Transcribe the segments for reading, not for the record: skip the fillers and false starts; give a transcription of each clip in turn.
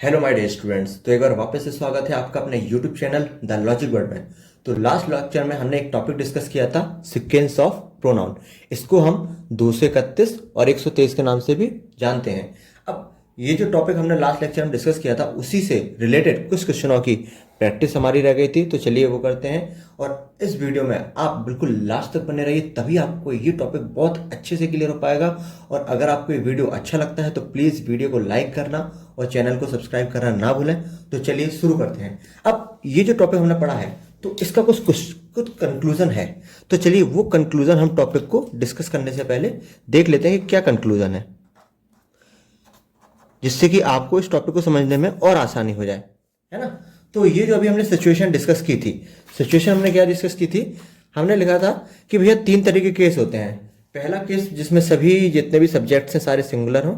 Hello my dear students. तो एक बार वापस से स्वागत है आपका अपने YouTube channel the logic word में। तो लास्ट लेक्चर में हमने एक टॉपिक डिस्कस किया था, सीक्वेंस ऑफ प्रोनाउन। इसको हम 231 और 123 के नाम से भी जानते हैं। अब ये जो टॉपिक हमने लास्ट लेक्चर में डिस्कस किया था, उसी से रिलेटेड कुछ क्वेश्चनों की प्रैक्टिस हमारी रह गई थी। तो चलिए वो करते हैं, और इस वीडियो में आप बिल्कुल लास्ट तक बने रहिए, तभी आपको ये टॉपिक बहुत अच्छे से क्लियर हो पाएगा। और अगर आपको ये वीडियो अच्छा लगता है तो प्लीज़ वीडियो को लाइक करना और चैनल को सब्सक्राइब करना ना भूलें। तो चलिए शुरू करते हैं। अब ये जो टॉपिक हमने पढ़ा है, तो इसका कुछ कंक्लूजन है। तो चलिए वो कंक्लूजन हम टॉपिक को डिस्कस करने से पहले देख लेते हैं कि क्या कंक्लूजन है, जिससे कि आपको इस टॉपिक को समझने में और आसानी हो जाए, है ना। तो ये जो अभी हमने सिचुएशन डिस्कस की थी, सिचुएशन हमने क्या डिस्कस की थी, हमने लिखा था कि भैया 3 तरह के केस होते हैं। पहला केस जिसमें सभी जितने भी सब्जेक्ट्स हैं सारे सिंगुलर हों,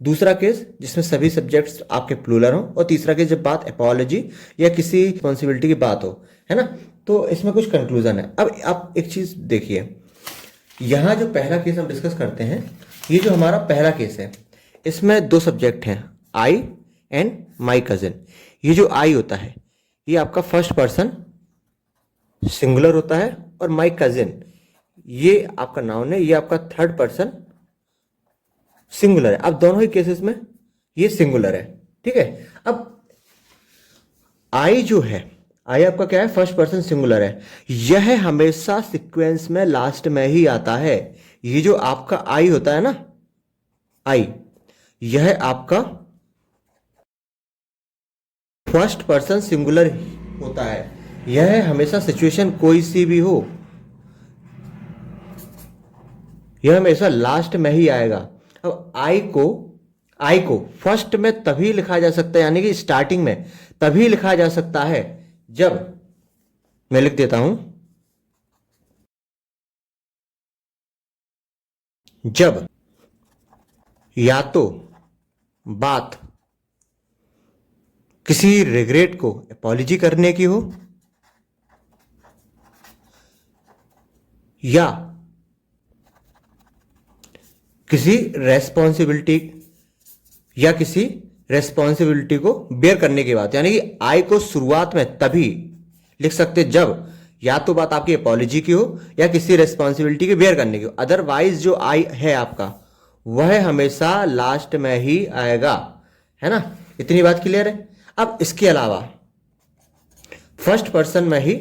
दूसरा केस जिसमें सभी सब्जेक्ट्स आपके प्लूरल हों, और तीसरा केस जब बात एपोलॉजी या किसी रिस्पॉन्सिबिलिटी की बात हो, है ना। तो इसमें कुछ कंक्लूजन है। अब आप एक चीज देखिए, यहां जो पहला केस हम डिस्कस करते हैं, ये जो हमारा पहला केस है, इसमें 2 सब्जेक्ट हैं, आई एंड माई कजिन। ये जो आई होता है ये आपका फर्स्ट पर्सन सिंगुलर होता है, और माई कजिन ये आपका नाउन है, ये आपका थर्ड पर्सन सिंगुलर है। अब दोनों ही केसेस में ये सिंगुलर है, ठीक है। अब आई जो है, आई आपका क्या है, फर्स्ट पर्सन सिंगुलर है। यह हमेशा सीक्वेंस में लास्ट में ही आता है। ये जो आपका आई होता है ना, आई, यह आपका फर्स्ट पर्सन सिंगुलर होता है। यह हमेशा सिचुएशन कोई सी भी हो, यह हमेशा लास्ट में ही आएगा। अब आई को फर्स्ट में तभी लिखा जा सकता है, यानी कि स्टार्टिंग में तभी लिखा जा सकता है जब, मैं लिख देता हूं, जब या तो बात किसी रिग्रेट को अपॉलॉजी करने की हो, या किसी रेस्पॉन्सिबिलिटी को बेयर करने की बात। यानी कि आई को शुरुआत में तभी लिख सकते जब या तो बात आपकी अपॉलॉजी की हो या किसी रेस्पॉन्सिबिलिटी की बेयर करने की हो। अदरवाइज जो आई है आपका, वह हमेशा लास्ट में ही आएगा, है ना। इतनी बात क्लियर है। अब इसके अलावा फर्स्ट पर्सन में ही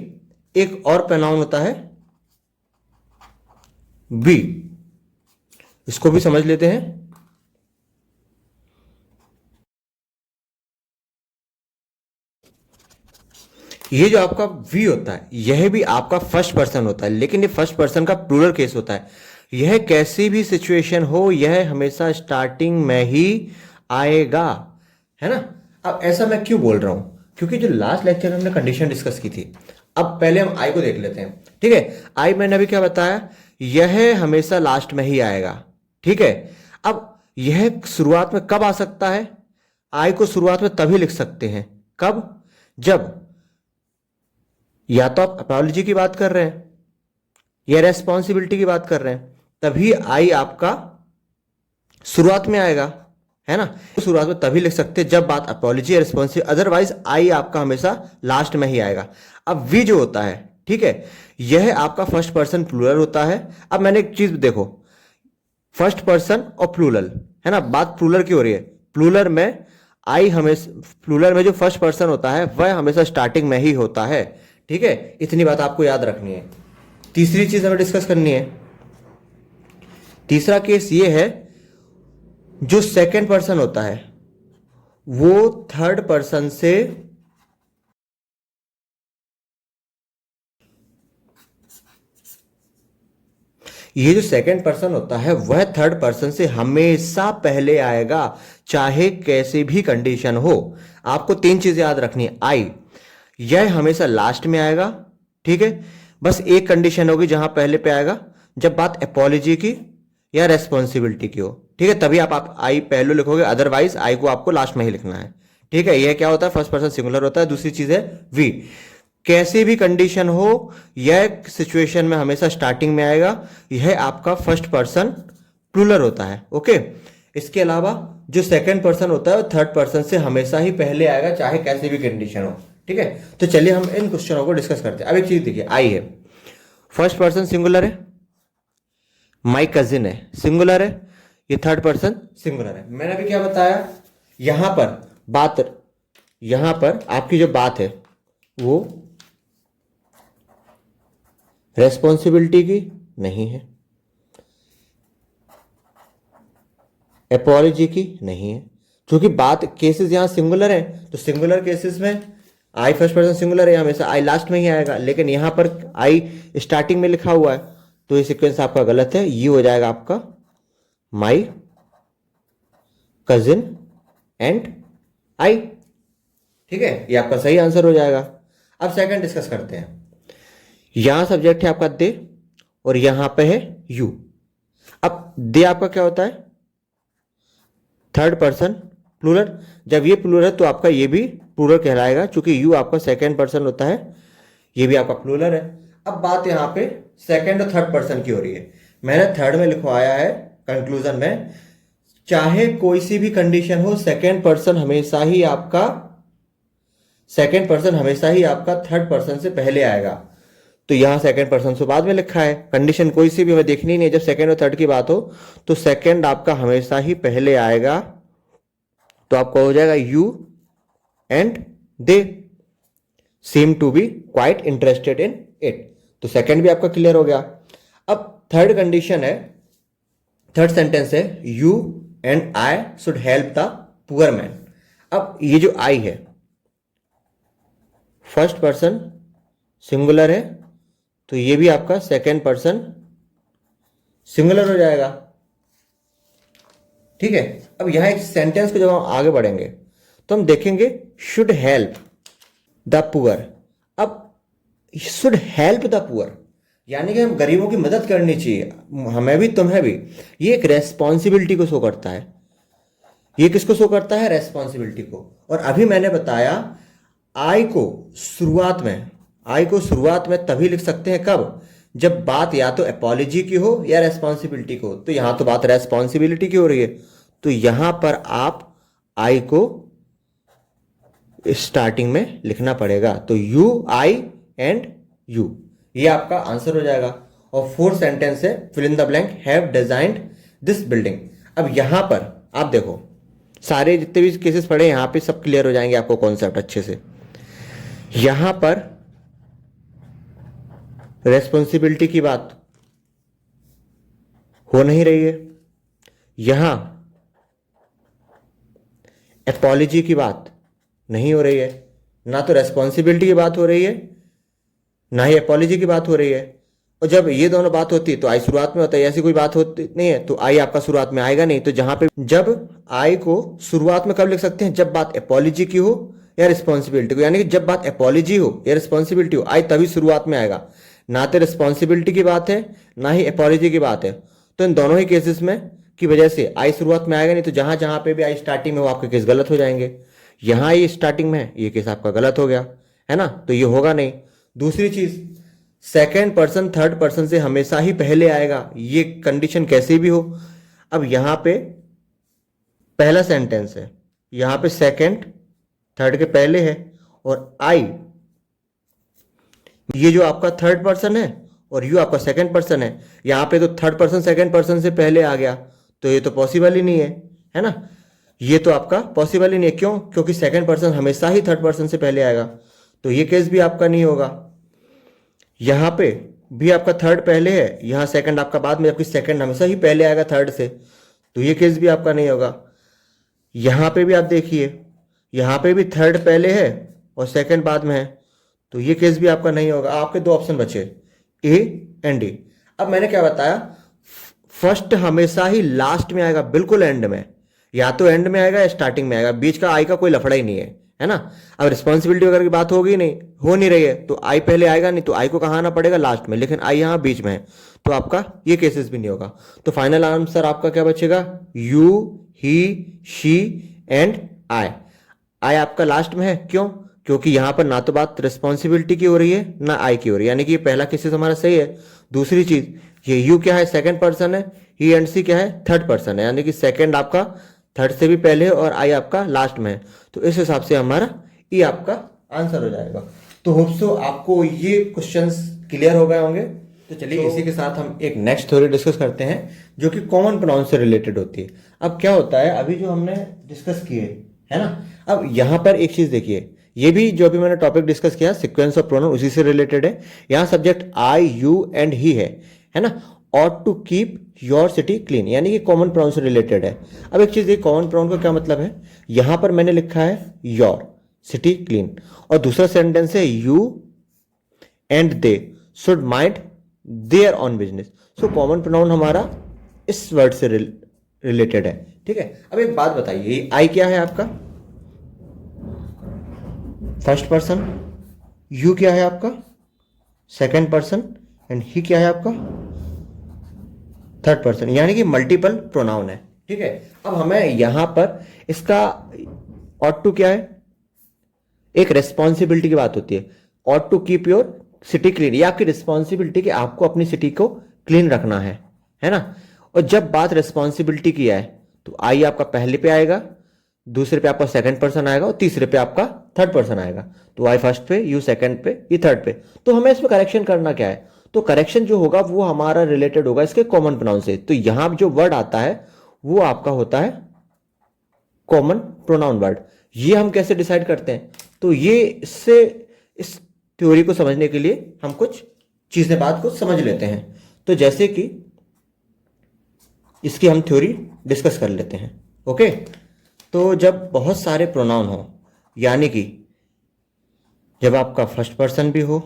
एक और प्रोनाउन होता है, बी। इसको भी समझ लेते हैं। ये जो आपका वी होता है, यह भी आपका फर्स्ट पर्सन होता है, लेकिन ये फर्स्ट पर्सन का प्लूरल केस होता है। यह कैसी भी सिचुएशन हो, यह हमेशा स्टार्टिंग में ही आएगा, है ना। अब ऐसा मैं क्यों बोल रहा हूं, क्योंकि जो लास्ट लेक्चर में हमने कंडीशन डिस्कस की थी। अब पहले हम आई को देख लेते हैं, ठीक है। आई मैंने अभी क्या बताया, यह हमेशा लास्ट में ही आएगा, ठीक है। अब यह शुरुआत में कब आ सकता है, आई को शुरुआत में तभी लिख सकते हैं, कब, जब या तो आप अपॉलॉजी की बात कर रहे हैं या रेस्पॉन्सिबिलिटी की बात कर रहे हैं, तभी आई आपका शुरुआत में आएगा, है ना। शुरुआत में तभी लिख सकते हैं जब बात अपॉलॉजी या रेस्पॉन्सिबिलिटी, अदरवाइज आई आपका हमेशा लास्ट में ही आएगा। अब वी जो होता है, ठीक है, यह आपका फर्स्ट पर्सन प्लूरल होता है। अब मैंने एक चीज देखो, फर्स्ट पर्सन और प्लूरल, है ना, बात प्लूरल की हो रही है। प्लूरल में आई हमेशा, प्लूरल में जो फर्स्ट पर्सन होता है वह हमेशा स्टार्टिंग में ही होता है, ठीक है। इतनी बात आपको याद रखनी है। तीसरी चीज हमें डिस्कस करनी है। तीसरा केस ये है, जो सेकंड पर्सन होता है वो थर्ड पर्सन से ये जो सेकंड पर्सन होता है वह थर्ड पर्सन से हमेशा पहले आएगा, चाहे कैसे भी कंडीशन हो। आपको 3 चीजें याद रखनी है। आई, यह हमेशा लास्ट में आएगा, ठीक है। बस एक कंडीशन होगी जहां पहले पे आएगा, जब बात अपॉलॉजी की या रेस्पॉन्सिबिलिटी की हो, ठीक है, तभी आप आई पहले लिखोगे, अदरवाइज आई को आपको लास्ट में ही लिखना है, ठीक है। यह क्या होता है, फर्स्ट पर्सन सिंगुलर होता है। दूसरी चीज है वी, कैसी भी कंडीशन हो, यह सिचुएशन में हमेशा स्टार्टिंग में आएगा, यह आपका फर्स्ट पर्सन प्लूरल होता है, ओके। इसके अलावा जो सेकंड पर्सन होता है वो थर्ड पर्सन से हमेशा ही पहले आएगा, चाहे कैसी भी कंडीशन हो। ठीक है, तो चलिए हम इन क्वेश्चनों को डिस्कस करते हैं। अब एक चीज देखिए, आई है, फर्स्ट पर्सन सिंगुलर है, माई कजिन है सिंगुलर है, ये थर्ड पर्सन सिंगुलर है। मैंने अभी क्या बताया, यहां पर आपकी जो बात है वो रेस्पॉन्सिबिलिटी की नहीं है, एपोलॉजी की नहीं है, क्योंकि बात केसेस यहां सिंगुलर है, तो सिंगुलर केसेस में आई फर्स्ट पर्सन सिंगुलर है, हमेशा आई लास्ट में ही आएगा। लेकिन यहां पर आई स्टार्टिंग में लिखा हुआ है, तो ये सीक्वेंस आपका गलत है, ये हो जाएगा आपका माई कजिन एंड आई। ठीक है, ये आपका सही आंसर हो जाएगा। अब सेकंड डिस्कस करते हैं। यहां सब्जेक्ट है आपका दे और यहां पे है यू। अब दे आपका क्या होता है, थर्ड पर्सन प्लूरल। जब ये प्लूरल है तो आपका ये भी प्लूरल कहलाएगा, क्योंकि यू आपका सेकंड पर्सन होता है, ये भी आपका प्लूरल है। अब बात यहां पे सेकंड और थर्ड पर्सन की हो रही है। मैंने थर्ड में लिखवाया है कंक्लूजन में, चाहे कोई सी भी कंडीशन हो, सेकंड पर्सन हमेशा ही आपका थर्ड पर्सन से पहले आएगा। तो यहां सेकंड पर्सन से बाद में लिखा है, कंडीशन कोई सी भी हमें देखनी नहीं है, जब सेकंड और थर्ड की बात हो तो सेकंड आपका हमेशा ही पहले आएगा। तो आपका हो जाएगा you and they seem to be quite interested in it. तो सेकंड भी आपका क्लियर हो गया। अब थर्ड कंडीशन है, थर्ड सेंटेंस है, you and I should help the poor man. अब ये जो आई है फर्स्ट पर्सन सिंगुलर है, तो ये भी आपका सेकंड पर्सन सिंगुलर हो जाएगा। ठीक है, अब यहां एक सेंटेंस को जब हम आगे बढ़ेंगे तो हम देखेंगे शुड हेल्प द पुअर। अब शुड हेल्प द पुअर यानी कि हम गरीबों की मदद करनी चाहिए, हमें भी तुम्हें भी। ये एक रेस्पॉन्सिबिलिटी को शो करता है। ये किसको शो करता है, रेस्पॉन्सिबिलिटी को। और अभी मैंने बताया आई को शुरुआत में तभी लिख सकते हैं, कब, जब बात या तो एपोलॉजी की हो या रेस्पॉन्सिबिलिटी को। तो यहां तो बात रेस्पॉन्सिबिलिटी की हो रही है, तो यहां पर आप आई को स्टार्टिंग में लिखना पड़ेगा। तो यू, आई एंड यू, ये आपका आंसर हो जाएगा। और फोर्थ सेंटेंस है, fill in the blank, have designed this building. अब यहां पर आप देखो, सारे जितने भी केसेस पढ़े यहां पे सब क्लियर हो जाएंगे आपको कॉन्सेप्ट अच्छे से। यहां पर रेस्पॉन्सिबिलिटी की बात हो नहीं रही है, यहां एपोलॉजी की बात नहीं हो रही है, ना तो रेस्पॉन्सिबिलिटी की बात हो रही है ना ही एपोलॉजी की बात हो रही है। और जब ये दोनों बात होती है तो आई शुरुआत में होता है, ऐसी कोई बात होती नहीं है तो आई आपका शुरुआत में आएगा नहीं। तो जहां पे जब आई को शुरुआत में कब लिख सकते हैं, जब बात एपोलॉजी की हो या रिस्पॉन्सिबिलिटी को, यानी कि जब बात एपोलॉजी हो या रिस्पॉन्सिबिलिटी हो, आई तभी शुरुआत में आएगा। ना तो रिस्पॉन्सिबिलिटी की बात है ना ही एपोलॉजी की बात है, तो इन दोनों ही केसेस में की वजह से आई शुरुआत में आएगा नहीं। तो जहां जहां पे भी आई स्टार्टिंग में हो, आपके केस गलत हो जाएंगे। यहां ये स्टार्टिंग में है, ये केस आपका गलत हो गया है ना, तो ये होगा नहीं। दूसरी चीज, सेकेंड पर्सन थर्ड पर्सन से हमेशा ही पहले आएगा, ये कंडीशन कैसी भी हो। अब यहां पे पहला सेंटेंस है, यहां पे सेकेंड थर्ड के पहले है, और आई ये जो आपका थर्ड पर्सन है और यू आपका सेकंड पर्सन है, यहां पे तो थर्ड पर्सन सेकंड पर्सन से पहले आ गया, तो ये तो पॉसिबल ही नहीं है ना। ये तो आपका पॉसिबल ही नहीं है, क्यों, क्योंकि सेकंड पर्सन हमेशा ही थर्ड पर्सन से पहले आएगा, तो ये केस भी आपका नहीं होगा। यहां पे भी आपका थर्ड पहले है, यहां सेकंड आपका बाद में, जबकि सेकंड हमेशा ही पहले आएगा थर्ड से, तो ये केस भी आपका नहीं होगा। यहां पे भी आप देखिए, यहां पे भी थर्ड पहले है और सेकंड बाद में है, तो ये केस भी आपका नहीं होगा। आपके दो ऑप्शन बचे, ए एंड डी। अब मैंने क्या बताया, फर्स्ट हमेशा ही लास्ट में आएगा, बिल्कुल एंड में, या तो एंड में आएगा या स्टार्टिंग में आएगा, बीच का आई का कोई लफड़ा ही नहीं है ना। अब रिस्पॉन्सिबिलिटी वगैरह की बात होगी नहीं, हो नहीं रही है, तो आई पहले आएगा नहीं, तो आई को कहाँ आना पड़ेगा, लास्ट में, लेकिन आई यहां बीच में है, तो आपका ये केसेस भी नहीं होगा। तो फाइनल आंसर आपका क्या बचेगा, you, he, she and I. I आपका लास्ट में है, क्यों, क्योंकि यहां पर ना तो बात रिस्पॉन्सिबिलिटी की हो रही है ना आई की हो रही है, यानी कि ये पहला केसेस हमारा सही है। दूसरी चीज, ये यू क्या है, सेकंड पर्सन है, ही एंड सी क्या है, थर्ड पर्सन है, यानी कि सेकंड आपका थर्ड से भी पहले है और आई आपका लास्ट में है। तो इस हिसाब से हमारा ई आपका आंसर हो जाएगा। तो होप सो आपको ये क्वेश्चंस क्लियर हो गए होंगे। तो चलिए इसी के साथ हम एक नेक्स्ट थ्योरी डिस्कस करते हैं जो कि कॉमन प्रोनाउन से रिलेटेड होती है। अब क्या होता है, अभी जो हमने डिस्कस किए है ना, अब यहां पर एक चीज देखिए, ये भी जो अभी मैंने टॉपिक डिस्कस किया सीक्वेंस ऑफ प्रोनाउन उसी से रिलेटेड है। यहां subject I you and he है ना। Ought to keep your city clean, यानी कि कॉमन प्रोनाउन से रिलेटेड है। अब एक चीज देखिए, कॉमन प्रोनाउन का क्या मतलब है, यहां पर मैंने लिखा है योर सिटी क्लीन, और दूसरा सेंटेंस है you and they should mind their own business. So common pronoun हमारा इस वर्ड से रिलेटेड है, ठीक है। अब एक बात बताइए, आई क्या है आपका, फर्स्ट पर्सन, यू क्या है आपका सेकंड पर्सन, एंड ही क्या है आपका थर्ड पर्सन, यानी कि मल्टीपल प्रोनाउन है, ठीक है। अब हमें यहां पर इसका ऑट टू क्या है, एक रेस्पॉन्सिबिलिटी की बात होती है। Ought to keep your city clean, ये आपकी रिस्पॉन्सिबिलिटी कि आपको अपनी सिटी को क्लीन रखना है ना। और जब बात रिस्पॉन्सिबिलिटी की है तो आई आपका पहले पे आएगा, दूसरे पे आपका सेकंड पर्सन आएगा और तीसरे पे आपका थर्ड पर्सन आएगा। तो आई फर्स्ट पे, यू सेकंड पे, ये थर्ड पे। तो हमें इसमें करेक्शन करना क्या है, तो करेक्शन जो होगा वो हमारा रिलेटेड होगा इसके कॉमन प्रोनाउन से। तो यहां जो वर्ड आता है वो आपका होता है कॉमन प्रोनाउन वर्ड। ये हम कैसे डिसाइड करते हैं, तो ये इससे इस थ्योरी को समझने के लिए हम कुछ चीजें बात को समझ लेते हैं। तो जैसे कि इसकी हम थ्योरी डिस्कस कर लेते हैं, ओके। तो जब बहुत सारे प्रोनाउन हो, यानी कि जब आपका फर्स्ट पर्सन भी हो,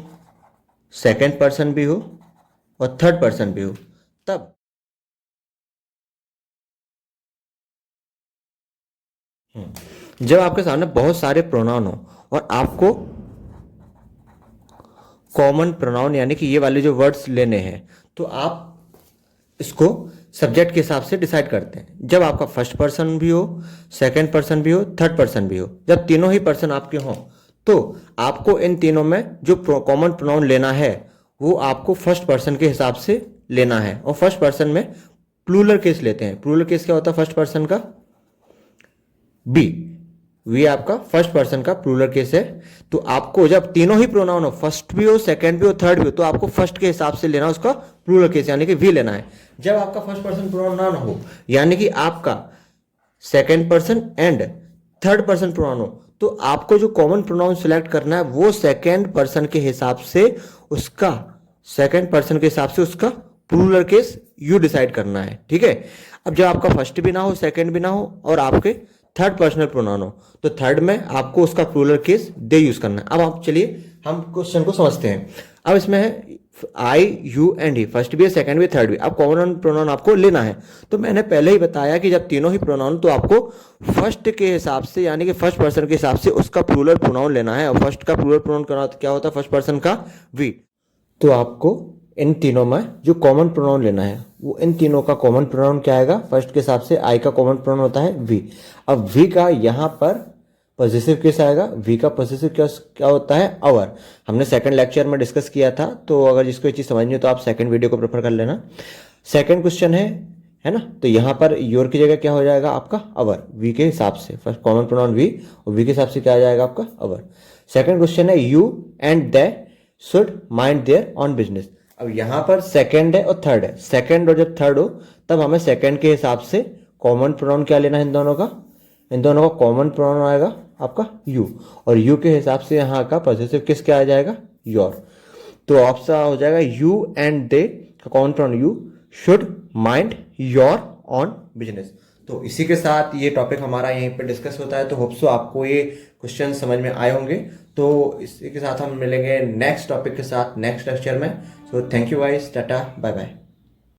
सेकंड पर्सन भी हो और थर्ड पर्सन भी हो, तब जब आपके सामने बहुत सारे प्रोनाउन हो और आपको कॉमन प्रोनाउन यानी कि ये वाले जो वर्ड्स लेने हैं, तो आप इसको सब्जेक्ट के हिसाब से डिसाइड करते हैं। जब आपका फर्स्ट पर्सन भी हो, सेकंड पर्सन भी हो, थर्ड पर्सन भी हो, जब तीनों ही पर्सन आपके हों, तो आपको इन तीनों में जो कॉमन प्रोनाउन लेना है वो आपको फर्स्ट पर्सन के हिसाब से लेना है। और फर्स्ट पर्सन में प्लूरल केस लेते हैं। प्लूरल केस क्या होता है फर्स्ट पर्सन का, बी। वी आपका फर्स्ट पर्सन का प्लूरल केस है। तो आपको जब तीनों ही प्रोनाउन हो, फर्स्ट भी हो, सेकंड भी हो, थर्ड भी हो, तो आपको फर्स्ट के हिसाब से लेना उसका प्लूरल केस यानी कि वी लेना है। जब आपका फर्स्ट पर्सन प्रोनाउन ना हो, यानी कि आपका second person and third person pronoun हो, तो आपको जो कॉमन प्रोनाउन सिलेक्ट करना है वो सेकंड पर्सन के हिसाब से उसका प्लूरल केस यू डिसाइड करना है, ठीक है। अब जब आपका फर्स्ट भी ना हो, सेकंड भी ना हो और आपके थर्ड पर्सनल प्रोनाउन हो, तो थर्ड में आपको उसका प्लूरल केस दे यूज करना है। अब आप चलिए हम क्वेश्चन को समझते हैं। अब इसमें है आई यू एंड ही, फर्स्ट भी है, सेकंड भी है, थर्ड भी, अब कॉमन प्रोनाउन आपको लेना है। तो मैंने पहले ही बताया कि जब तीनों ही प्रोनाउन, तो आपको फर्स्ट के हिसाब से यानी कि फर्स्ट पर्सन के हिसाब से उसका प्लूरल प्रोनाउन लेना है। और फर्स्ट का प्लूरल प्रोनाउन क्या होता है फर्स्ट पर्सन का, वी। तो आपको इन तीनों में जो कॉमन प्रोनाउन लेना है वो इन तीनों का कॉमन प्रोनाउन क्या आएगा, फर्स्ट के हिसाब से आई का कॉमन प्रोनाउन होता है वी। अब वी का यहाँ पर पॉजिटिव केस आएगा। वी का पॉजिटिव केस क्या होता है, अवर। हमने सेकंड लेक्चर में डिस्कस किया था, तो अगर जिसको ये चीज़ समझनी हो तो आप सेकंड वीडियो को प्रेफर कर लेना। सेकंड क्वेश्चन है ना, तो यहाँ पर योर की जगह क्या हो जाएगा आपका अवर, वी के हिसाब से। फर्स्ट कॉमन प्रोनाउन वी और वी के हिसाब से क्या आ जाएगा आपका अवर। सेकंड क्वेश्चन है you and they should mind their own business. अब यहाँ पर सेकंड है और थर्ड है, सेकंड और जब थर्ड हो तब हमें सेकंड के हिसाब से कॉमन प्रोनाउन क्या लेना है, इन दोनों का कॉमन प्रोनाउन आएगा आपका यू, और यू के हिसाब से यहाँ का पॉजिटिव किस क्या आ जाएगा, योर। तो ऑप्शन हो जाएगा यू एंड दे का common pronoun you should mind your on business. तो इसी के साथ ये टॉपिक हमारा यहीं पे डिस्कस होता है। तो होप सो आपको ये क्वेश्चन समझ में आए होंगे। तो इसी के साथ हम मिलेंगे नेक्स्ट टॉपिक के साथ नेक्स्ट लेक्चर में। So thank you guys, tata bye bye.